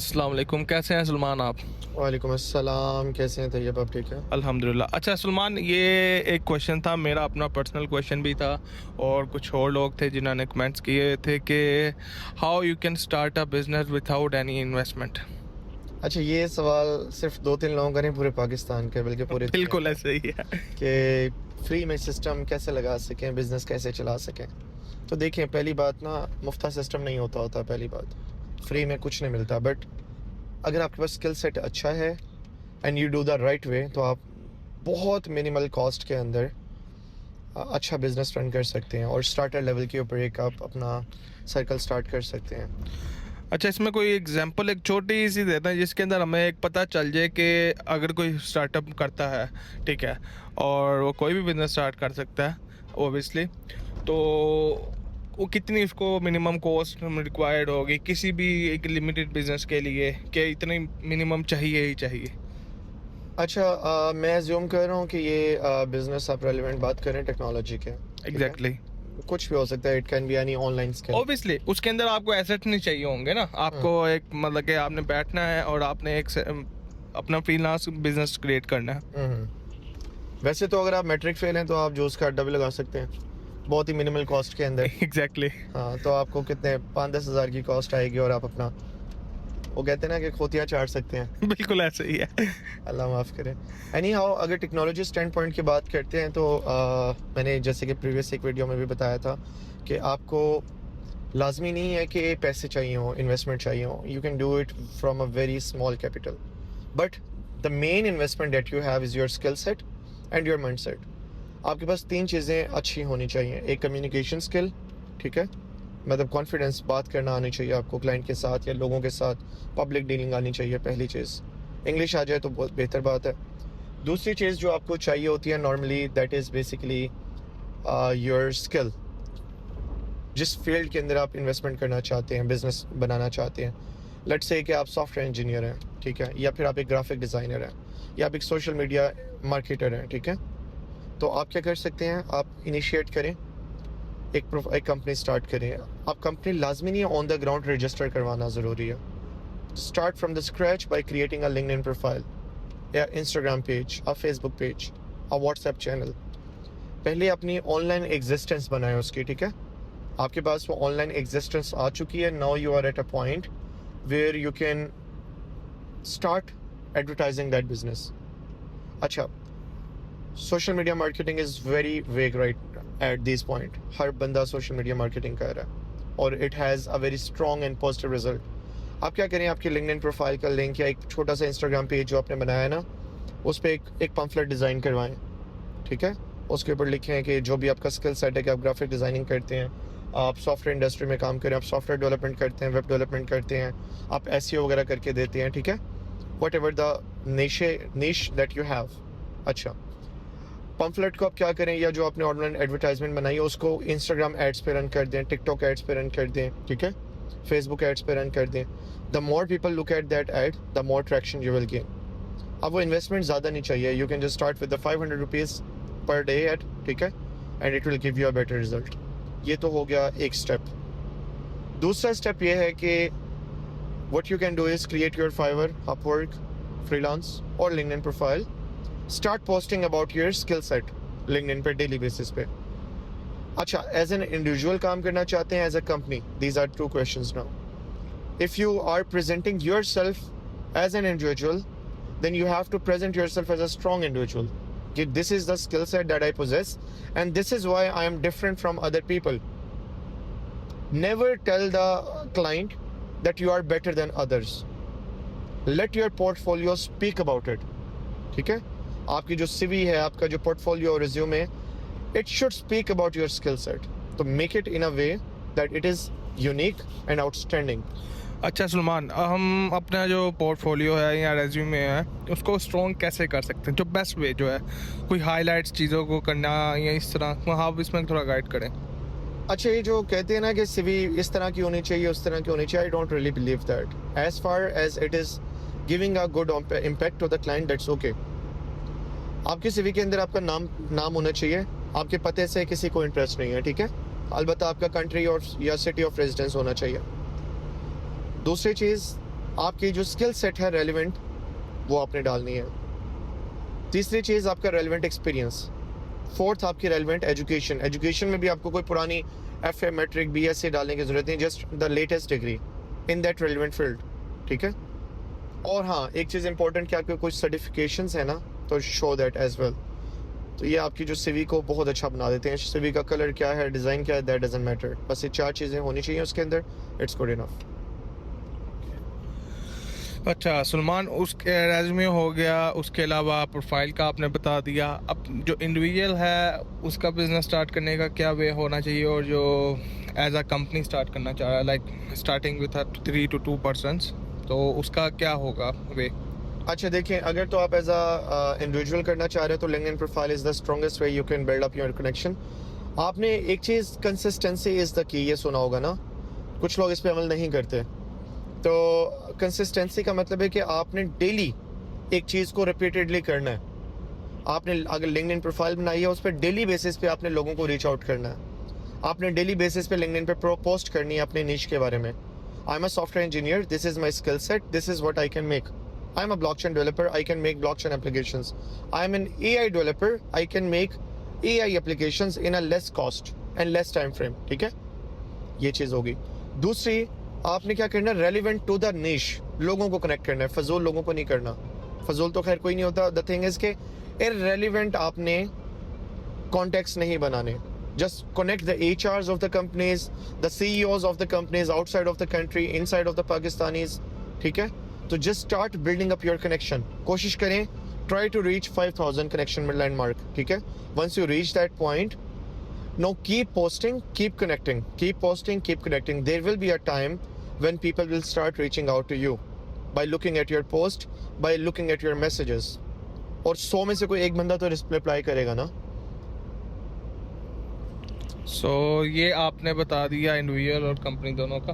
अस्सलाम वालेकुम, कैसे हैं सलमान आप? वालेकुम अस्सलाम, कैसे हैं तैयब, आप ठीक हैं? अल्हम्दुलिल्लाह। अच्छा सलमान, ये एक क्वेश्चन था, मेरा अपना पर्सनल क्वेश्चन भी था और कुछ और लोग थे जिन्होंने कमेंट्स किए थे कि how you can start a business without any investment? अच्छा, ये सवाल सिर्फ 2-3 लोगों का नहीं, पूरे पाकिस्तान का, बल्कि पूरे दुनिया बिल्कुल का, ऐसे ही है। कि फ्री में सिस्टम कैसे लगा सकें, बिज़नेस कैसे चला सकें। तो देखें, पहली बात ना, मुफ्त सिस्टम नहीं होता पहली बात। फ्री में कुछ नहीं मिलता, बट अगर आपके पास स्किल सेट अच्छा है and you do the right way, तो आप बहुत मिनिमल कॉस्ट के अंदर अच्छा बिज़नेस रन कर सकते हैं और स्टार्टर लेवल के ऊपर एक आप अपना सर्कल स्टार्ट कर सकते हैं। अच्छा, इसमें कोई एग्जांपल एक छोटी-सी देते हैं जिसके अंदर हमें एक पता चल जाए कि अगर कोई स्टार्टअप करता है, ठीक है? और वो कोई भी बिज़नेस स्टार्ट कर सकता है ऑब्वियसली, तो वो कितनी उसको मिनिमम कॉस्ट रिक्वायर्ड होगी किसी भी एक लिमिटेड बिज़नेस के लिए कि इतनी मिनिमम चाहिए ही चाहिए? अच्छा, मैं अज्यूम कर रहा हूँ कि ये बिज़नेस आप रेलेवेंट बात करें टेक्नोलॉजी के, ठीक है? एग्ज़ैक्टली। कुछ भी हो सकता है, it can be any online skill. Obviously उसके अंदर आपको एसेट नहीं चाहिए होंगे ना, हुँ, आपको एक मतलब कि आपने बैठना है और आपने एक अपना फ्रीलांस बिज़नेस क्रिएट करना है। हुँ, हुँ। वैसे तो अगर आप मैट्रिक फ़ेल हैं, तो आप जूस का अड्डा भी लगा सकते हैं, बहुत ही मिनिमल कॉस्ट के अंदर। एग्ज़ैक्टली। हाँ, तो आपको कितने 5-10 हज़ार की कॉस्ट आएगी और आप अपना, वो कहते हैं ना कि खोतियाँ चाट सकते हैं। बिल्कुल ऐसे ही है। अल्लाह माफ़ करे। एनी हाउ, अगर टेक्नोलॉजी स्टैंड पॉइंट की बात करते हैं, तो मैंने जैसे कि प्रीवियस एक वीडियो में भी बताया था कि आपको लाज़मी नहीं है कि पैसे चाहिए हों, इन्वेस्टमेंट चाहिए हों। You can do it from a very small capital, but the main investment that you have is your skill set and your mindset. आपके पास 3 चीज़ें अच्छी होनी चाहिए। एक कम्युनिकेशन स्किल, ठीक है? मतलब कॉन्फिडेंस, बात करना आनी चाहिए आपको क्लाइंट के साथ या लोगों के साथ, पब्लिक डीलिंग आनी चाहिए पहली चीज़। इंग्लिश आ जाए तो बहुत बेहतर बात है। दूसरी चीज़ जो आपको चाहिए होती है normally, that is basically your skill. जिस फील्ड के अंदर आप इन्वेस्टमेंट करना चाहते हैं, बिज़नेस बनाना चाहते हैं, लेट्स से कि आप सॉफ्टवेयर इंजीनियर हैं, ठीक है? या फिर आप एक ग्राफिक डिज़ाइनर हैं, या आप एक सोशल मीडिया मार्केटर हैं, ठीक है? तो आप क्या कर सकते हैं, आप इनिशिएट करें, एक कंपनी स्टार्ट करें। आप कंपनी लाज़मी नहीं है ऑन द ग्राउंड रजिस्टर करवाना ज़रूरी है। Start from the scratch by creating a LinkedIn profile या Instagram page, a Facebook page, a WhatsApp channel. पहले अपनी ऑनलाइन एग्जिस्टेंस बनाएं उसकी, ठीक है? आपके पास वो ऑनलाइन एग्जिस्टेंस आ चुकी है, now you are at a point where you can start advertising that business. अच्छा, social media marketing is very vague right at this point. हर बंदा सोशल मीडिया मार्केटिंग कर रहा है और it has a very strong and positive result. आप क्या करें, आपकी लिंक्डइन प्रोफाइल का लिंक या एक छोटा सा इंस्टाग्राम पेज जो आपने बनाया है ना, उस पर एक पम्फलेट डिज़ाइन करवाएं, ठीक है? उसके ऊपर लिखें कि जो भी आपका स्किल सेट है, कि आप ग्राफिक डिज़ाइनिंग करते हैं, आप सॉफ्टवेयर इंडस्ट्री में काम करें, आप सॉफ्टवेयर डेवलपमेंट करते हैं, वेब डेवलपमेंट करते हैं, आप एसईओ वगैरह करके देते हैं, ठीक है? वट एवर द निश दैट यू हैव। अच्छा, पम्फलेट को आप क्या करें, या जो आपने ऑनलाइन एडवर्टाइजमेंट बनाई है उसको इंस्टाग्राम एड्स पे रन कर दें, टिकटॉक एड्स पे रन कर दें, ठीक है? फेसबुक एड्स पे रन कर दें। The more people look at that ad, the more traction you will gain. अब वो इन्वेस्टमेंट ज़्यादा नहीं चाहिए, you can just start with the 500 rupees per day ad, ठीक है? And it will give you a better result. ये तो हो गया एक स्टेप। दूसरा स्टेप ये है कि what you can do is create your Fiverr, Upwork, freelance और LinkedIn profile. Start posting about your skill set LinkedIn पे डेली बेसिस पे। अच्छा, एज एन इंडिविजुअल काम करना चाहते हैं, as a company, these are two questions now. If you are presenting yourself as an individual, then you have to present yourself as a strong individual. Okay, this is the skill set that I possess, and this is why I am different from other people. Never tell the client that you are better than others. Let your portfolio speak about it. ठीक है? आपकी जो CV है, आपका जो portfolio resume है, it should speak about your skill set. So make it in a way that it is unique and outstanding. अच्छा सलमान, हम अपना जो पोर्टफोलियो है या रेज्यूमे है उसको स्ट्रॉन्ग कैसे कर सकते हैं? जो बेस्ट वे जो है, कोई हाइलाइट्स चीज़ों को करना या इस तरह, आप इसमें थोड़ा गाइड करें। अच्छा, ये जो कहते हैं ना कि CV इस तरह की होनी चाहिए, उस तरह की होनी चाहिए, I don't really believe that. As far as it is giving a good impact to the client, that's okay. आपकी CV के अंदर आपका नाम होना चाहिए, आपके पते से किसी को इंटरेस्ट नहीं है, ठीक है? अलबत्ता आपका कंट्री और या सिटी ऑफ रेजिडेंस होना चाहिए। दूसरी चीज़, आपकी जो स्किल सेट है रेलिवेंट वो आपने डालनी है। तीसरी चीज़ आपका रेलिवेंट एक्सपीरियंस। फोर्थ आपकी रेलिवेंट एजुकेशन। एजुकेशन में भी आपको कोई पुरानी FA मैट्रिक BSc डालने की ज़रूरत नहीं, just the latest degree in that relevant field, ठीक है। और हाँ, एक चीज़ इंपॉर्टेंट कि आपके कुछ सर्टिफिकेशंस है ना, तो शो दैट एज वेल। तो ये आपकी जो CV को बहुत अच्छा बना देते हैं। CV का कलर क्या है, डिज़ाइन क्या है, दैट डजंट मैटर, बस ये 4 चीज़ें होनी चाहिए उसके अंदर, इट्स गुड इनफ। अच्छा सलमान, उसके रेज्यूमे हो गया, उसके अलावा प्रोफाइल का आपने बता दिया। अब जो इंडिविजुअल है उसका बिजनेस स्टार्ट करने का क्या वे होना चाहिए, और जो एज अ कंपनी स्टार्ट करना चाह रहा है, like starting with 3 to 2 persons, तो उसका क्या होगा वे? अच्छा देखिए, अगर तो आप एज अ इंडिविजुअल करना चाह रहे हो तो LinkedIn profile is the strongest way you can build up your connection. आपने एक चीज़, कंसिस्टेंसी इज़ द की, ये सुना होगा ना, कुछ लोग इस पे अमल नहीं करते। तो कंसिस्टेंसी का मतलब है कि आपने डेली एक चीज़ को रिपीटेडली करना है। आपने अगर लिंक्डइन प्रोफाइल बनाई है, उस पर डेली बेसिस पे आपने लोगों को रीच आउट करना है। आपने डेली बेसिस पे लिंक्डइन पे पोस्ट करनी है अपने निश के बारे में। I am a software engineer, this is my skill set, this is what I can make. I am a blockchain developer, I can make blockchain applications. I am an AI developer, I can make AI applications in a less cost and less time frame, ठीक है। ये चीज़ होगी। दूसरी, आपने क्या करना है, relevant to the निश, लोगों को कनेक्ट करना है, फजूल लोगों को नहीं करना। फजूल तो खैर कोई नहीं होता। द थिंग इज के इररेलेवेंट आपने कॉन्टेक्ट्स नहीं बनाने। Just connect the HRs of the companies, the CEOs of the companies outside of the country, inside of the Pakistanis, ठीक है। तो just start building up your connection. कोशिश करें, ट्राई टू रीच 5000 कनेक्शन में landmark, ठीक है। Once you reach that point, now keep posting, keep connecting, keep posting, keep connecting. There will be a time when people will start reaching out to you by looking at your post, by looking at your messages. और 100 में से कोई एक बंदा तो reply करेगा ना। सो ये आपने बता दिया इंडिविजुअल और कंपनी दोनों का।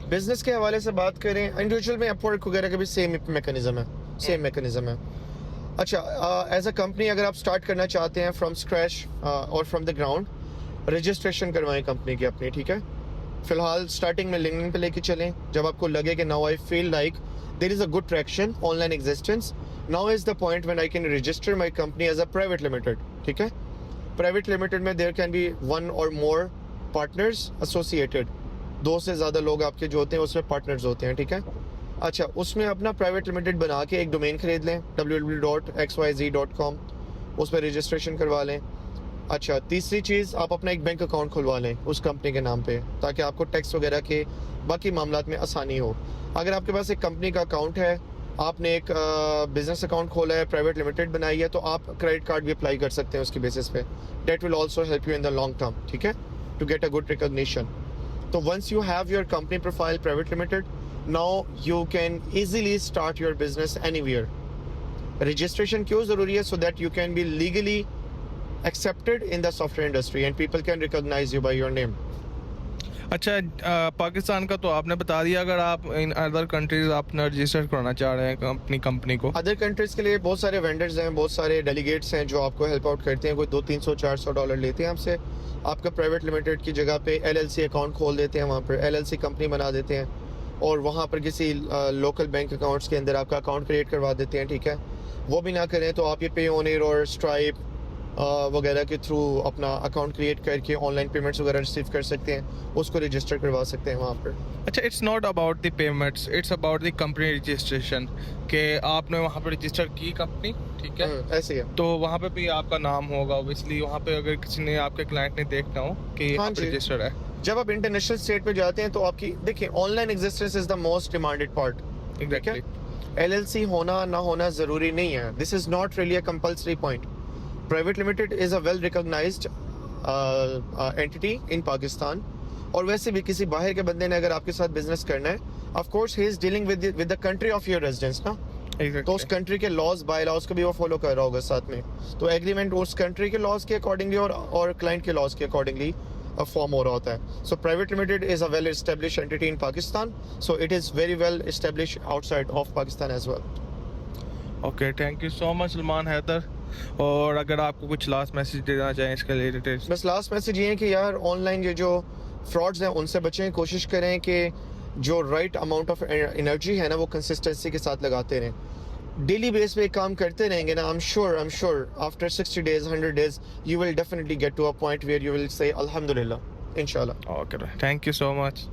बिजनेस के हवाले से बात करें, इंडिविजुअल में अपवर्क वगैरह का भी सेम मैकेनिज्म है, सेम मैकेनिज्म है। अच्छा, एज अ कंपनी अगर आप स्टार्ट करना चाहते हैं फ्रॉम स्क्रैच और फ्रॉम द ग्राउंड, रजिस्ट्रेशन करवाएं कंपनी की अपनी, ठीक है। फिलहाल स्टार्टिंग में लिंक्डइन पे लेके चलें। जब आपको लगे कि now I feel like there is a good traction, online existence, now is the point when I can register my company as a private limited, ठीक है। प्राइवेट लिमिटेड में there can be 1 or more partners associated. 2 से ज़्यादा लोग आपके जो होते हैं उसमें पार्टनर्स होते हैं, ठीक है। अच्छा, उसमें अपना प्राइवेट लिमिटेड बना के एक डोमेन खरीद लें, www.xyz.com, उस पर रजिस्ट्रेशन करवा लें। अच्छा, तीसरी चीज़, आप अपना एक बैंक अकाउंट खुलवा लें उस कंपनी के नाम पे, ताकि आपको टैक्स वगैरह के बाकी मामलात में आसानी हो। अगर आपके पास एक कंपनी का अकाउंट है, आपने एक बिजनेस अकाउंट खोला है, प्राइवेट लिमिटेड बनाई है, तो आप क्रेडिट कार्ड भी अप्लाई कर सकते हैं उसकी बेसिस पे। That will also help you in the long term, ठीक है, to get a good recognition. तो once you have your company profile private limited, now you can easily start your business anywhere. Registration क्यों ज़रूरी है? So that you can be legally accepted in the software industry and people can recognize you by your name. अच्छा, पाकिस्तान का तो आपने बता दिया। अगर आप इन अदर कंट्रीज अपना रजिस्टर कराना चाह रहे हैं अपनी कंपनी को, अदर कंट्रीज के लिए बहुत सारे वेंडर्स हैं, बहुत सारे डेलीगेट्स हैं जो आपको हेल्प आउट करते हैं। कोई 200-300-400 डॉलर लेते हैं आपसे, आपका प्राइवेट लिमिटेड की जगह पे LLC अकाउंट खोल देते हैं, वहाँ पर LLC कंपनी बना देते हैं और वहाँ पर किसी लोकल बैंक अकाउंट्स के अंदर आपका अकाउंट क्रिएट करवा देते हैं, ठीक है। वो भी ना करें तो आप ये पेयोनियर और स्ट्राइप वगैरह के थ्रू अपना अकाउंट क्रिएट करके ऑनलाइन पेमेंट्स वगैरह रिसीव कर सकते हैं, उसको रजिस्टर करवा सकते हैं वहाँ पर। अच्छा, it's not about the payments, it's about the company registration, के आपने वहाँ पर रजिस्टर की कंपनी, ठीक है, ऐसे ही है। तो वहाँ पे भी आपका नाम होगा ऑब्वियसली। वहाँ पे अगर किसी ने, आपके क्लाइंट ने देखना हो कि हाँ जी। रजिस्टर है, जब आप इंटरनेशनल स्टेट पे जाते हैं तो आपकी देखिए, online existence is the most demanded part. Exactly. LLC होना ना होना ज़रूरी नहीं है, this is not really a compulsory point. Private limited is a well recognised entity in Pakistan, और वैसे भी किसी बाहर के बंदे ने अगर आपके साथ बिजनेस करना है, of course he is dealing with the country of your residence ना, तो उस कंट्री के लॉज बाय लॉज को भी वो फॉलो कर रहा होगा साथ में। तो एग्रीमेंट उस कंट्री के लॉज के अकॉर्डिंगली और क्लाइंट के लॉज के अकॉर्डिंगली फॉर्म हो रहा होता है। So private limited is a well established entity in Pakistan, so it is very well established outside of Pakistan as well. Okay, thank you so much Salman Haider. और अगर आपको कुछ लास्ट मैसेज देना चाहें इसके रिलेटेड? बस लास्ट मैसेज ये है कि यार, ऑनलाइन ये जो फ्रॉड्स हैं उनसे बचें। कोशिश करें कि जो राइट अमाउंट ऑफ एनर्जी है ना वो कंसिस्टेंसी के साथ लगाते रहें, डेली बेस पे काम करते रहेंगे ना, I am sure after 60 days 100 days you will definitely get to a point where you will say alhamdulillah, inshallah. Okay, thank you so much.